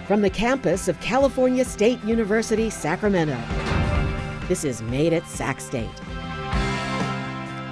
from the campus of California State University, Sacramento. This is Made at Sac State.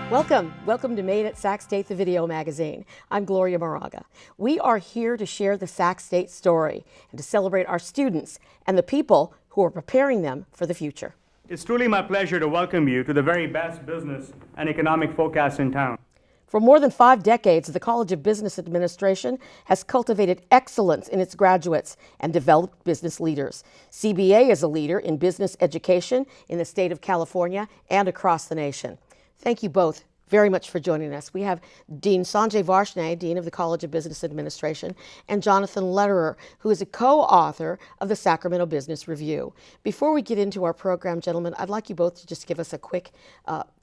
Welcome to Made at Sac State, the video magazine. I'm Gloria Moraga. We are here to share the Sac State story and to celebrate our students and the people who are preparing them for the future. It's truly my pleasure to welcome you to the very best business and economic forecast in town. For more than 5 decades, the College of Business Administration has cultivated excellence in its graduates and developed business leaders. CBA is a leader in business education in the state of California and across the nation. Thank you both very much for joining us. We have Dean Sanjay Varshney, Dean of the College of Business Administration, and Jonathan Lederer, who is a co-author of the Sacramento Business Review. Before we get into our program, gentlemen, I'd like you both to just give us a quick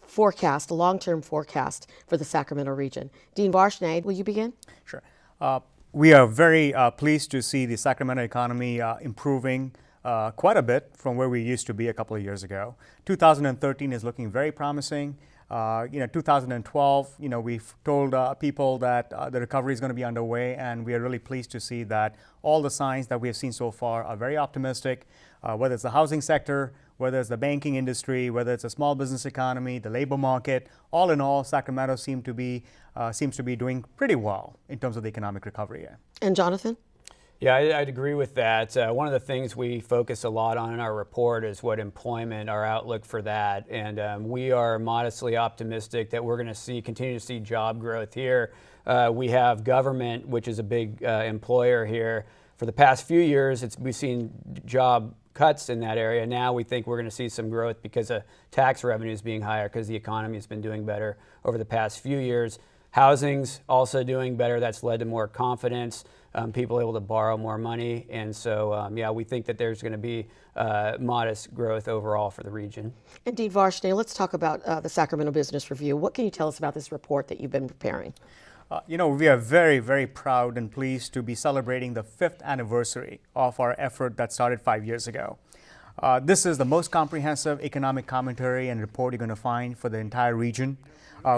forecast, a long-term forecast for the Sacramento region. Dean Varshney, will you begin? Sure. We are very pleased to see the Sacramento economy improving quite a bit from where we used to be a couple of years ago. 2013 is looking very promising. 2012, we've told people that the recovery is going to be underway, and we are really pleased to see that all the signs that we have seen so far are very optimistic, whether it's the housing sector, whether it's the banking industry, whether it's a small business economy, the labor market. All in all, Sacramento seems to be doing pretty well in terms of the economic recovery. And Jonathan? Yeah, I'd agree with that. One of the things we focus a lot on in our report is what employment, our outlook for that. And we are modestly optimistic that we're going to continue to see job growth here. We have government, which is a big employer here. For the past few years, we've seen job cuts in that area. Now we think we're going to see some growth because of tax revenues being higher because the economy has been doing better over the past few years. Housing's also doing better. That's led to more confidence. People able to borrow more money. And so, we think that there's going to be modest growth overall for the region. And Dean Varshney, let's talk about the Sacramento Business Review. What can you tell us about this report that you've been preparing? We are very, very proud and pleased to be celebrating the 5th anniversary of our effort that started 5 years ago. This is the most comprehensive economic commentary and report you're going to find for the entire region.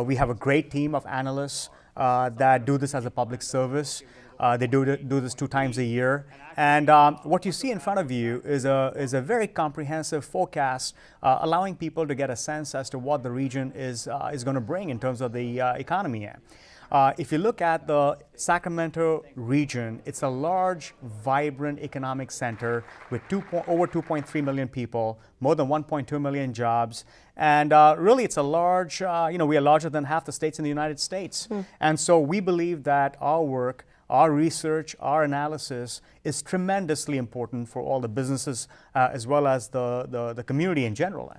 We have a great team of analysts that do this as a public service. They do this 2 times a year. And what you see in front of you is a very comprehensive forecast allowing people to get a sense as to what the region is going to bring in terms of the economy. If you look at the Sacramento region, it's a large, vibrant economic center with over 2.3 million people, more than 1.2 million jobs. And really, it's a large, we are larger than half the states in the United States. And so we believe that our work, our research, our analysis is tremendously important for all the businesses as well as the community in general.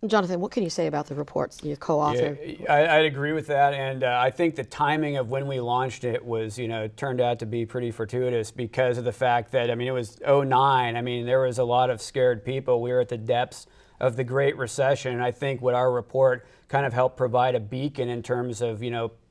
Jonathan, what can you say about the reports you co-authored? Yeah, I'd agree with that, and I think the timing of when we launched it was, turned out to be pretty fortuitous because of the fact that, it was 2009. There was a lot of scared people. We were at the depths of the Great Recession, and I think what our report kind of helped provide a beacon in terms of,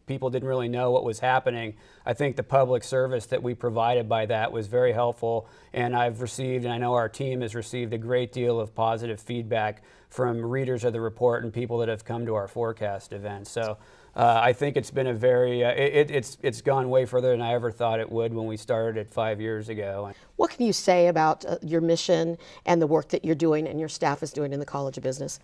people didn't really know what was happening. I think the public service that we provided by that was very helpful, and I've received, and I know our team has received a great deal of positive feedback from readers of the report and people that have come to our forecast events. So I think it's been a very, it's gone way further than I ever thought it would when we started it 5 years ago. What can you say about your mission and the work that you're doing and your staff is doing in the College of Business?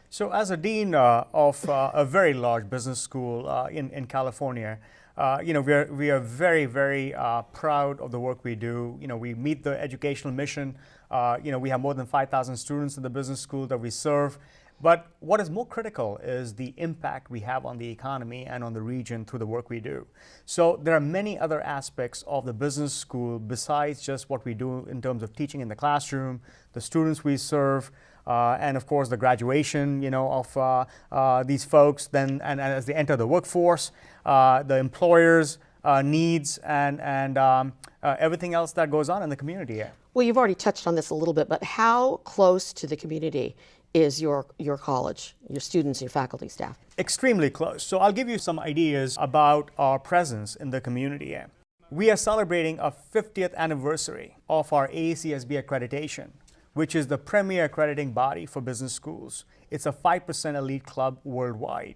So as a dean of a very large business school in California, we are very, very proud of the work we do. We meet the educational mission. We have more than 5,000 students in the business school that we serve. But what is more critical is the impact we have on the economy and on the region through the work we do. So there are many other aspects of the business school besides just what we do in terms of teaching in the classroom, the students we serve, and of course the graduation, of these folks. Then and as they enter the workforce, the employers' needs and everything else that goes on in the community. Well, you've already touched on this a little bit, but how close to the community is your college, your students, your faculty, staff? Extremely close. So I'll give you some ideas about our presence in the community. We are celebrating a 50th anniversary of our AACSB accreditation, which is the premier accrediting body for business schools. It's a 5% elite club worldwide.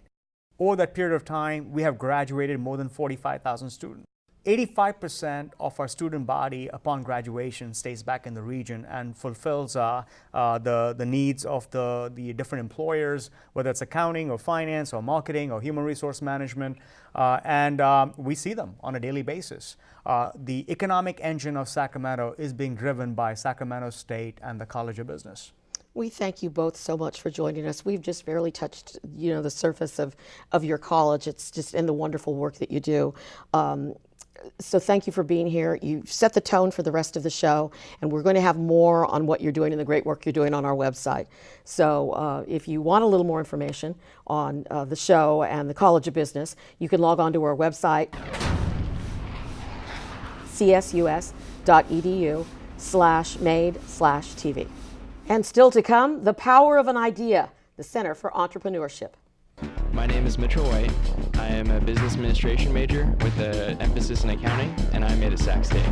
Over that period of time, we have graduated more than 45,000 students. 85% of our student body upon graduation stays back in the region and fulfills the needs of the different employers, whether it's accounting or finance or marketing or human resource management, and we see them on a daily basis. The economic engine of Sacramento is being driven by Sacramento State and the College of Business. We thank you both so much for joining us. We've just barely touched, the surface of your college. It's just in the wonderful work that you do. So thank you for being here. You've set the tone for the rest of the show, and we're going to have more on what you're doing and the great work you're doing on our website. So if you want a little more information on the show and the College of Business, you can log on to our website, csus.edu/made/TV. And still to come, the power of an idea, the Center for Entrepreneurship. My name is Mitchell White. I am a business administration major with an emphasis in accounting, and I'm at Sac State.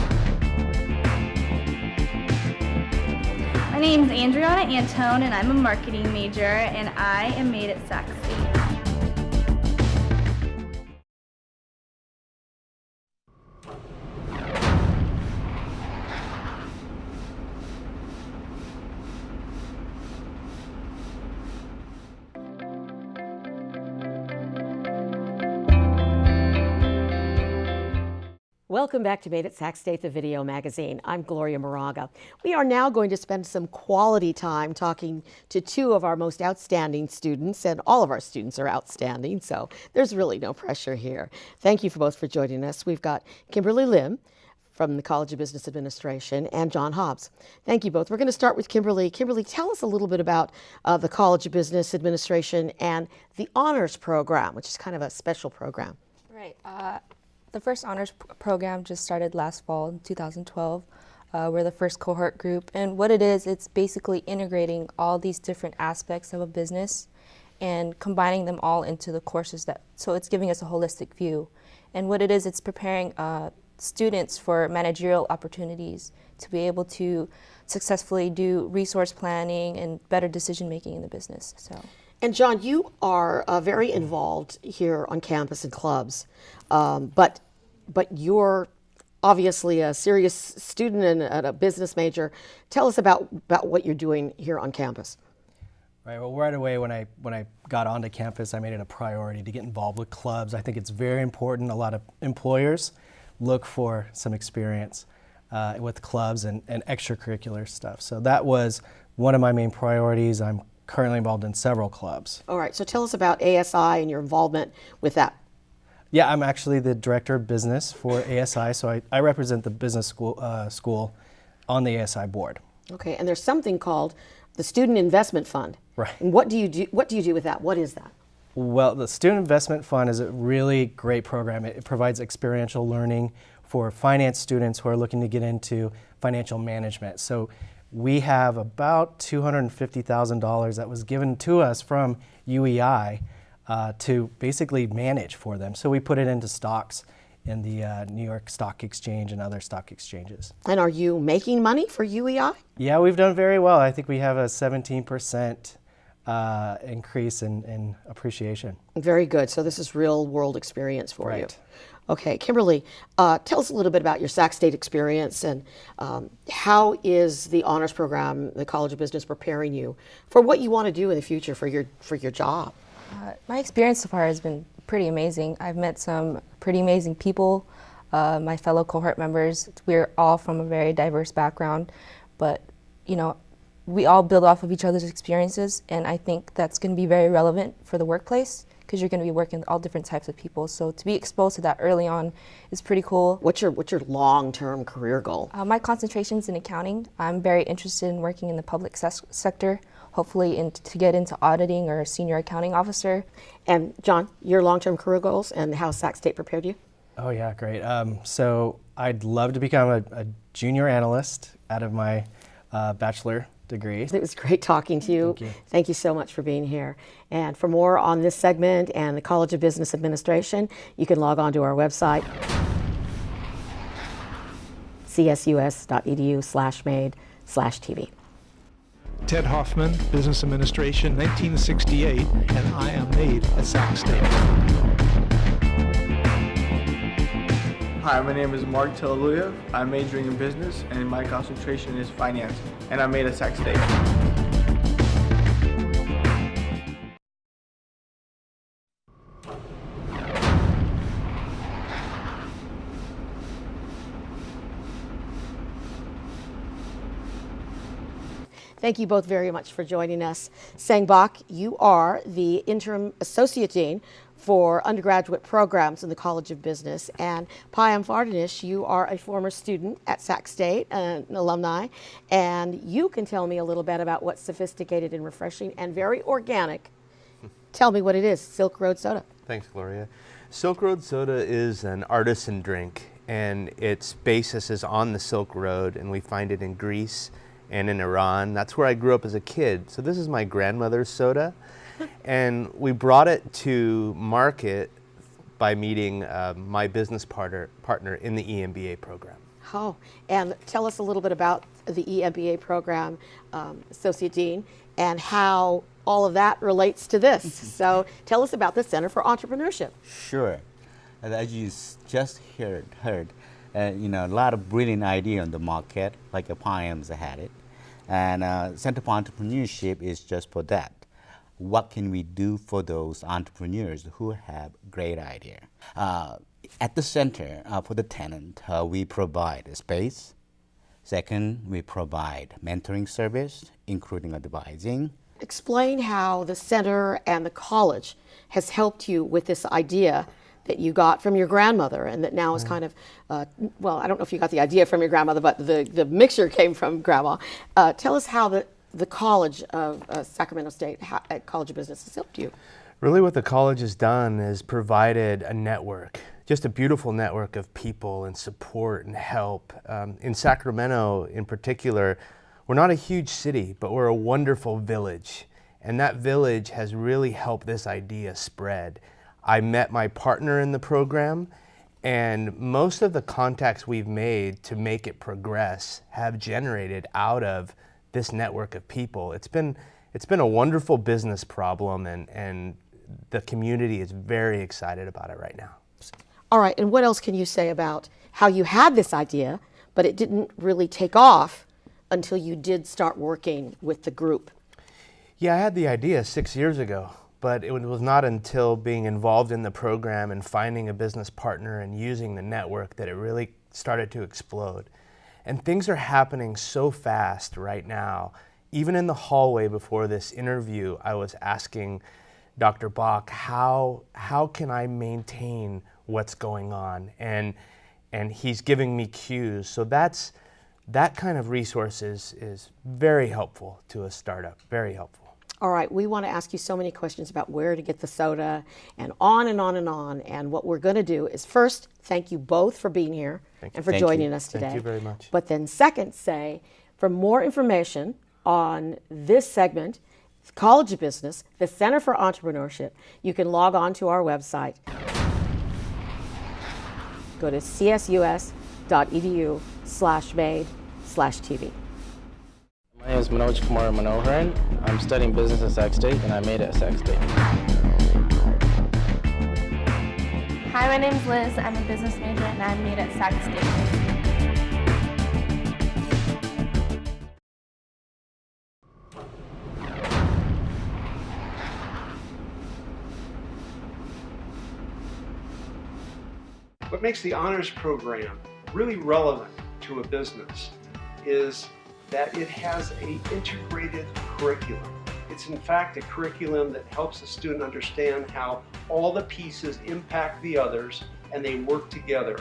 My name is Andriana Antone, and I'm a marketing major, and I am made at Sac State. Welcome back to Made at Sac State, the video magazine. I'm Gloria Moraga. We are now going to spend some quality time talking to two of our most outstanding students, and all of our students are outstanding, so there's really no pressure here. Thank you both for joining us. We've got Kimberly Lim from the College of Business Administration and John Hobbs. Thank you both. We're going to start with Kimberly. Kimberly, tell us a little bit about the College of Business Administration and the Honors Program, which is kind of a special program. Right. The first honors program just started last fall in 2012. We're the first cohort group, and what it is, it's basically integrating all these different aspects of a business and combining them all into the courses so it's giving us a holistic view. And what it is, it's preparing students for managerial opportunities to be able to successfully do resource planning and better decision making in the business. And John, you are very involved here on campus in clubs, but you're obviously a serious student and a business major. Tell us about what you're doing here on campus. Right. Well, right away when I got onto campus, I made it a priority to get involved with clubs. I think it's very important. A lot of employers look for some experience with clubs and extracurricular stuff. So that was one of my main priorities. I'm currently involved in several clubs. All right, so tell us about ASI and your involvement with that. Yeah, I'm actually the director of business for ASI, so I represent the business school on the ASI board. Okay, and there's something called the Student Investment Fund. Right. And what do you do with that? What is that? Well, the Student Investment Fund is a really great program. It provides experiential learning for finance students who are looking to get into financial management. So we have about $250,000 that was given to us from UEI to basically manage for them. So we put it into stocks in the New York Stock Exchange and other stock exchanges. And are you making money for UEI? Yeah, we've done very well. I think we have a 17% increase in appreciation. Very good. So this is real world experience for you. Right. Okay, Kimberly, tell us a little bit about your Sac State experience and how is the honors program, the College of Business, preparing you for what you want to do in the future for your job? My experience so far has been pretty amazing. I've met some pretty amazing people, my fellow cohort members. We're all from a very diverse background, but we all build off of each other's experiences, and I think that's going to be very relevant for the workplace, because you're going to be working with all different types of people. So to be exposed to that early on is pretty cool. What's your long-term career goal? My concentration's in accounting. I'm very interested in working in the public sector, hopefully to get into auditing or a senior accounting officer. And John, your long-term career goals and how Sac State prepared you? Oh yeah, great. So I'd love to become a junior analyst out of my bachelor degree. It was great talking to you. Thank you. Thank you so much for being here. And for more on this segment and the College of Business Administration, you can log on to our website, csus.edu/made/TV. Ted Hoffman, Business Administration, 1968, and I am made at Sac State. Hi, my name is Mark Talaluya. I'm majoring in business and my concentration is finance, and I'm made at Sac State. Thank you both very much for joining us. Sang Bok, you are the interim associate dean for undergraduate programs in the College of Business, and Payam Fardanish, you are a former student at Sac State, an alumni, and you can tell me a little bit about what's sophisticated and refreshing and very organic. Tell me what it is, Silk Road Soda. Thanks, Gloria. Silk Road Soda is an artisan drink, and its basis is on the Silk Road, and we find it in Greece and in Iran. That's where I grew up as a kid. So this is my grandmother's soda. And we brought it to market by meeting my business partner in the EMBA program. Oh, and tell us a little bit about the EMBA program, Associate Dean, and how all of that relates to this. So tell us about the Center for Entrepreneurship. Sure. As you just heard, a lot of brilliant idea on the market, like Payam's had it. And Center for Entrepreneurship is just for that. What can we do for those entrepreneurs who have great idea? At the center, for the tenant, we provide a space. Second, we provide mentoring service, including advising. Explain how the center and the college has helped you with this idea that you got from your grandmother, and that now is kind of, well, I don't know if you got the idea from your grandmother, but the mixture came from Grandma. Tell us how the College of Sacramento State College of Business has helped you. Really what the college has done is provided a network, just a beautiful network of people and support and help. In Sacramento in particular, we're not a huge city, but we're a wonderful village. And that village has really helped this idea spread. I met my partner in the program, and most of the contacts we've made to make it progress have generated out of this network of people. It's been a wonderful business problem, and the community is very excited about it right now. All right, and what else can you say about how you had this idea, but it didn't really take off until you did start working with the group? Yeah, I had the idea 6 years ago. But it was not until being involved in the program and finding a business partner and using the network that it really started to explode. And things are happening so fast right now. Even in the hallway before this interview, I was asking Dr. Bok, how can I maintain what's going on? And he's giving me cues. So that kind of resource is very helpful to a startup, very helpful. All right, we want to ask you so many questions about where to get the soda and on and on and on. And what we're going to do is first, thank you both for being here and for joining us today. Thank you very much. But then second, say, for more information on this segment, College of Business, the Center for Entrepreneurship, you can log on to our website. Go to csus.edu/made/TV. My name is Manoj Kumar Manoharan. I'm studying business at Sac State, and I made it at Sac State. Hi, my name's Liz. I'm a business major and I'm made at Sac State. What makes the honors program really relevant to a business is that it has an integrated curriculum. It's in fact a curriculum that helps the student understand how all the pieces impact the others and they work together.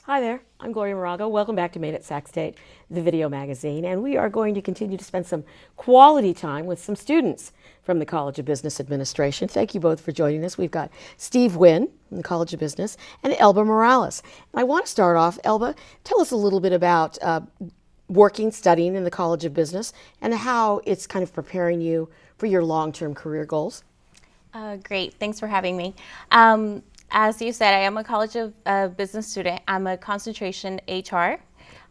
Hi there, I'm Gloria Moraga. Welcome back to Made at Sac State, the video magazine, and we are going to continue to spend some quality time with some students from the College of Business Administration. Thank you both for joining us. We've got Steve Wynn from the College of Business and Elba Morales. And I want to start off, Elba, tell us a little bit about studying in the College of Business and how it's kind of preparing you for your long-term career goals. Great, thanks for having me. As you said, I am a College of Business student. I'm a concentration HR.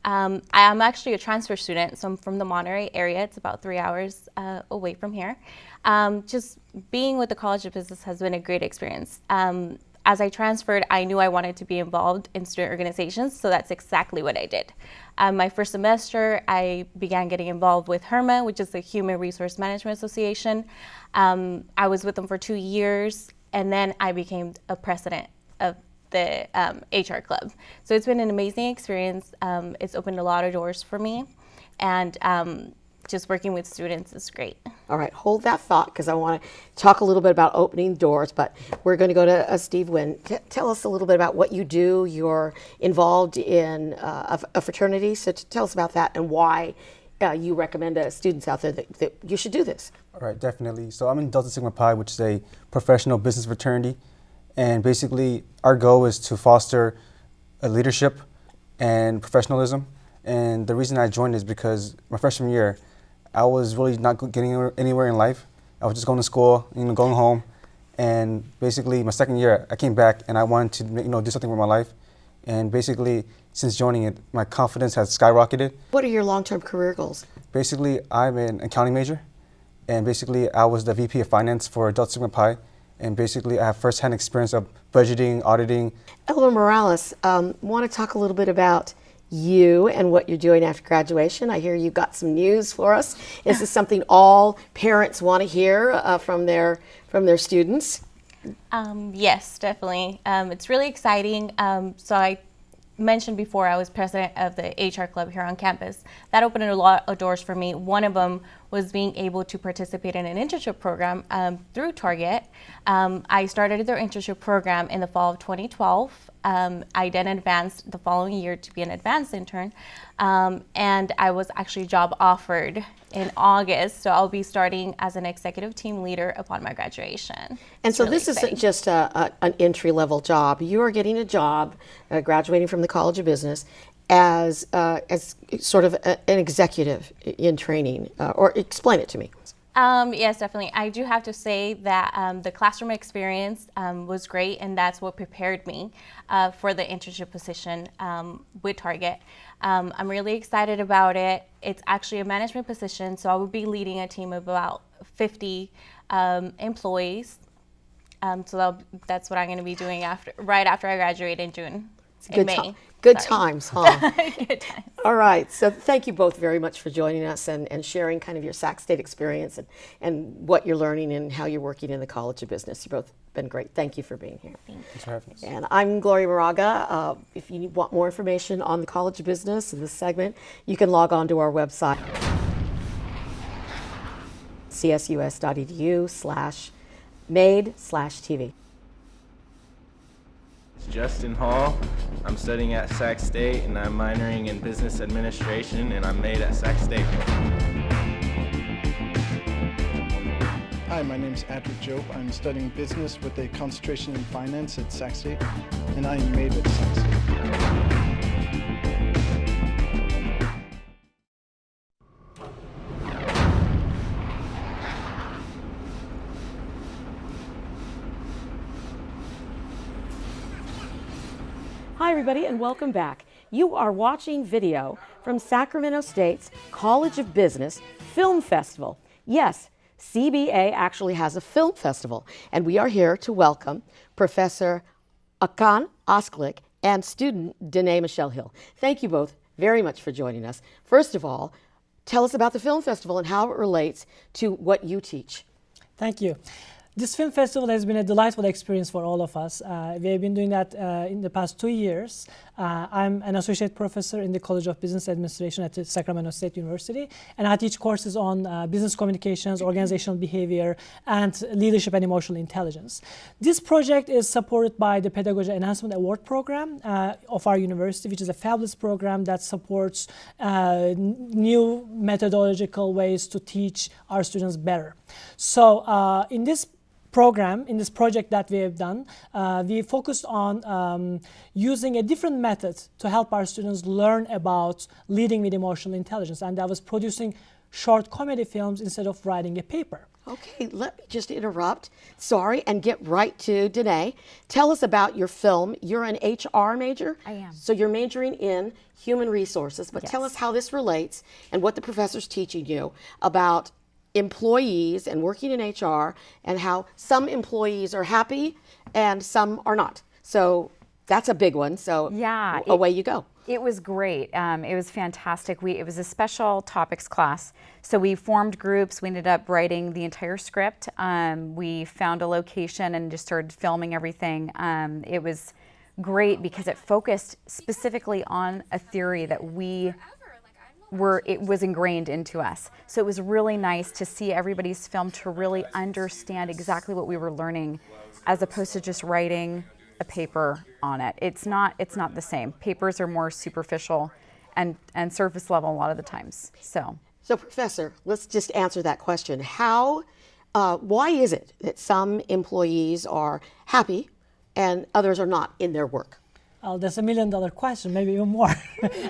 I am actually a transfer student, so I'm from the Monterey area. It's about 3 hours away from here. Just being with the College of Business has been a great experience. as I transferred, I knew I wanted to be involved in student organizations, so that's exactly what I did. My first semester, I began getting involved with HRMA, which is the Human Resource Management Association. I was with them for 2 years, and then I became a president of the HR club. So it's been an amazing experience. It's opened a lot of doors for me, and just working with students is great. All right, hold that thought because I want to talk a little bit about opening doors, but we're going to go to Steve Wynn. Tell us a little bit about what you do. You're involved in a fraternity, so tell us about that and why you recommend to students out there that you should do this. All right, definitely. So I'm in Delta Sigma Pi, which is a professional business fraternity, and basically our goal is to foster a leadership and professionalism. And the reason I joined is because my freshman year, I was really not getting anywhere in life. I was just going to school, going home, and basically my second year, I came back and I wanted to, do something with my life. And basically, since joining it, my confidence has skyrocketed. What are your long-term career goals? Basically, I'm an accounting major, and basically I was the VP of Finance for Delta Sigma Pi, and basically I have first-hand experience of budgeting, auditing. Elmer Morales, want to talk a little bit about you and what you're doing after graduation. I hear you've got some news for us. Is this something all parents want to hear from their students? Yes, definitely. It's really exciting. So I mentioned before I was president of the HR club here on campus. That opened a lot of doors for me. One of them was being able to participate in an internship program through Target. I started their internship program in the fall of 2012. I then advanced the following year to be an advanced intern, and I was actually job offered in August, so I'll be starting as an executive team leader upon my graduation. And so this isn't just an entry-level job. You are getting a job, graduating from the College of Business, as sort of an executive in training, or explain it to me. Yes, definitely. I do have to say that the classroom experience was great, and that's what prepared me for the internship position with Target. I'm really excited about it. It's actually a management position, so I will be leading a team of about 50 employees. So that's what I'm going to be doing right after I graduate in June. Good times, huh? Good times. All right. So thank you both very much for joining us and sharing kind of your Sac State experience and what you're learning and how you're working in the College of Business. You've both been great. Thank you for being here. Thanks for having us. And I'm Gloria Moraga. If you want more information on the College of Business and this segment, you can log on to our website, csus.edu/made/TV. Justin Hall. I'm studying at Sac State and I'm minoring in business administration and I'm made at Sac State. Hi, my name is Adric Jope. I'm studying business with a concentration in finance at Sac State and I am made at Sac State. Hi, everybody, and welcome back. You are watching video from Sacramento State's College of Business Film Festival. Yes, CBA actually has a film festival, and we are here to welcome Professor Akan Osklik and student Danae Michelle Hill. Thank you both very much for joining us. First of all, tell us about the film festival and how it relates to what you teach. Thank you. This film festival has been a delightful experience for all of us. We have been doing that in the past 2 years. I'm an associate professor in the College of Business Administration at Sacramento State University, and I teach courses on business communications, organizational behavior, and leadership and emotional intelligence. This project is supported by the Pedagogy Enhancement Award Program of our university, which is a fabulous program that supports new methodological ways to teach our students better. So in this project that we have done, we focused on using a different method to help our students learn about leading with emotional intelligence, and that was producing short comedy films instead of writing a paper. Okay, let me just interrupt, sorry, and get right to Danae. Tell us about your film. You're an HR major? I am. So you're majoring in human resources, but Yes. tell us how this relates and what the professor's teaching you about employees and working in HR and how some employees are happy and some are not. So that's a big one. So yeah, away you go. It was great. It was fantastic. It was a special topics class. So we formed groups. We ended up writing the entire script. We found a location and just started filming everything. It was great because it focused specifically on a theory that it was ingrained into us. So it was really nice to see everybody's film to really understand exactly what we were learning, as opposed to just writing a paper on it. It's not the same. Papers are more superficial and surface level a lot of the times. So Professor, let's just answer that question. Why is it that some employees are happy and others are not in their work? That's $1 million question, maybe even more.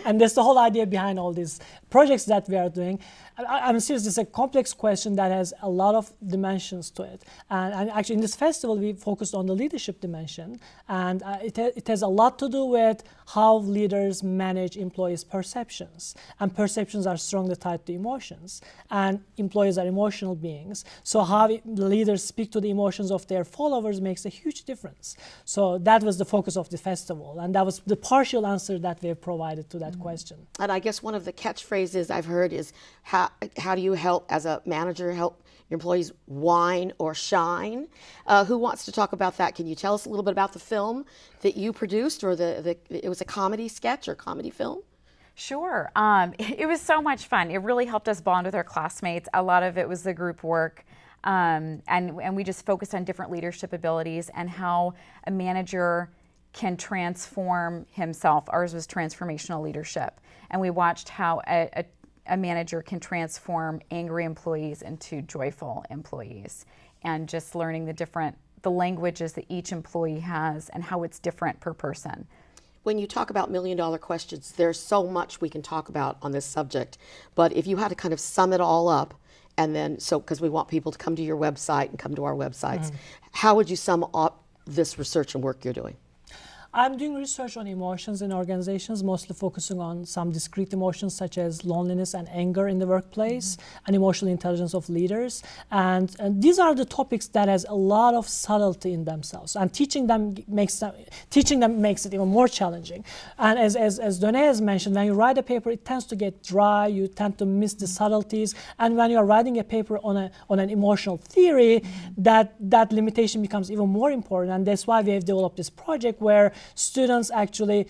And that's the whole idea behind all these projects that we are doing. I'm serious, it's a complex question that has a lot of dimensions to it. And actually in this festival, we focused on the leadership dimension. And it has a lot to do with how leaders manage employees' perceptions. And perceptions are strongly tied to emotions. And employees are emotional beings. So how the leaders speak to the emotions of their followers makes a huge difference. So that was the focus of the festival. And that was the partial answer that we have provided to that question. And I guess one of the catchphrases I've heard is, how do you help, as a manager, help your employees whine or shine? Who wants to talk about that? Can you tell us a little bit about the film that you produced, or it was a comedy sketch or comedy film? Sure. It was so much fun. It really helped us bond with our classmates. A lot of it was the group work. And we just focused on different leadership abilities and how a manager can transform himself. Ours was transformational leadership. And we watched how a manager can transform angry employees into joyful employees, and just learning the languages that each employee has and how it's different per person. When you talk about $1 million questions, there's so much we can talk about on this subject. But if you had to kind of sum it all up, and then, because we want people to come to your website and come to our websites, how would you sum up this research and work you're doing? I'm doing research on emotions in organizations, mostly focusing on some discrete emotions such as loneliness and anger in the workplace, and emotional intelligence of leaders. And these are the topics that has a lot of subtlety in themselves. And teaching them makes it even more challenging. And as Done has mentioned, when you write a paper, it tends to get dry. You tend to miss the subtleties. And when you are writing a paper on an emotional theory, that limitation becomes even more important. And that's why we have developed this project where students actually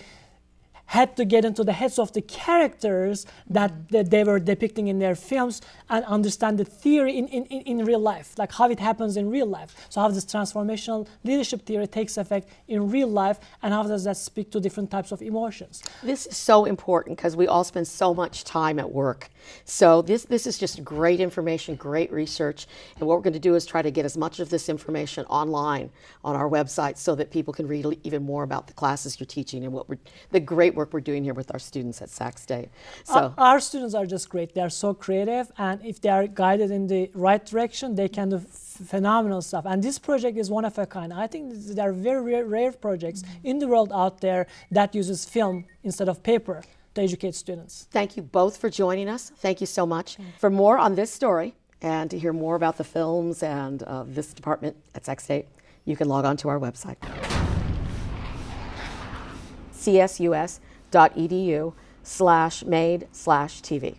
had to get into the heads of the characters that they were depicting in their films and understand the theory in real life, like how it happens in real life. So how this transformational leadership theory takes effect in real life, and how does that speak to different types of emotions. This is so important because we all spend so much time at work. So this is just great information, great research. And what we're going to do is try to get as much of this information online on our website so that people can read even more about the classes you're teaching and the great work we're doing here with our students at Sac State. So our students are just great. They are so creative, and if they are guided in the right direction, they can do phenomenal stuff. And this project is one of a kind. I think there are very rare projects in the world out there that uses film instead of paper to educate students. Thank you both for joining us. Thank you so much. For more on this story and to hear more about the films and this department at Sac State, you can log on to our website, csus.edu/made/TV.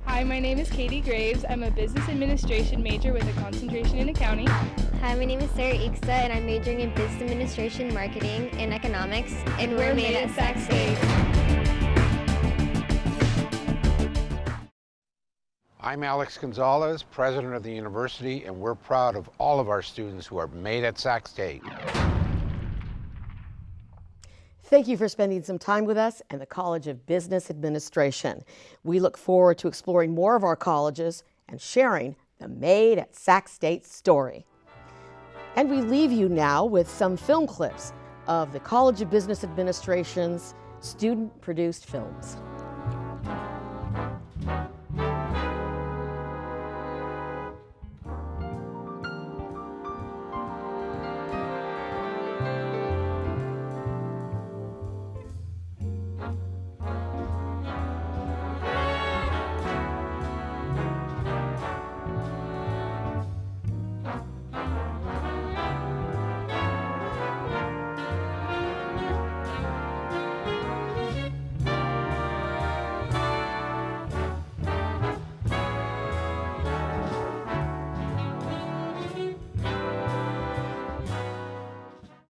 Hi, my name is Katie Graves. I'm a business administration major with a concentration in accounting. Hi, my name is Sarah Icksta, and I'm majoring in business administration, marketing, and economics. And we're made at Sac State. I'm Alex Gonzalez, president of the university, and we're proud of all of our students who are made at Sac State. Thank you for spending some time with us and the College of Business Administration. We look forward to exploring more of our colleges and sharing the Made at Sac State story. And we leave you now with some film clips of the College of Business Administration's student-produced films.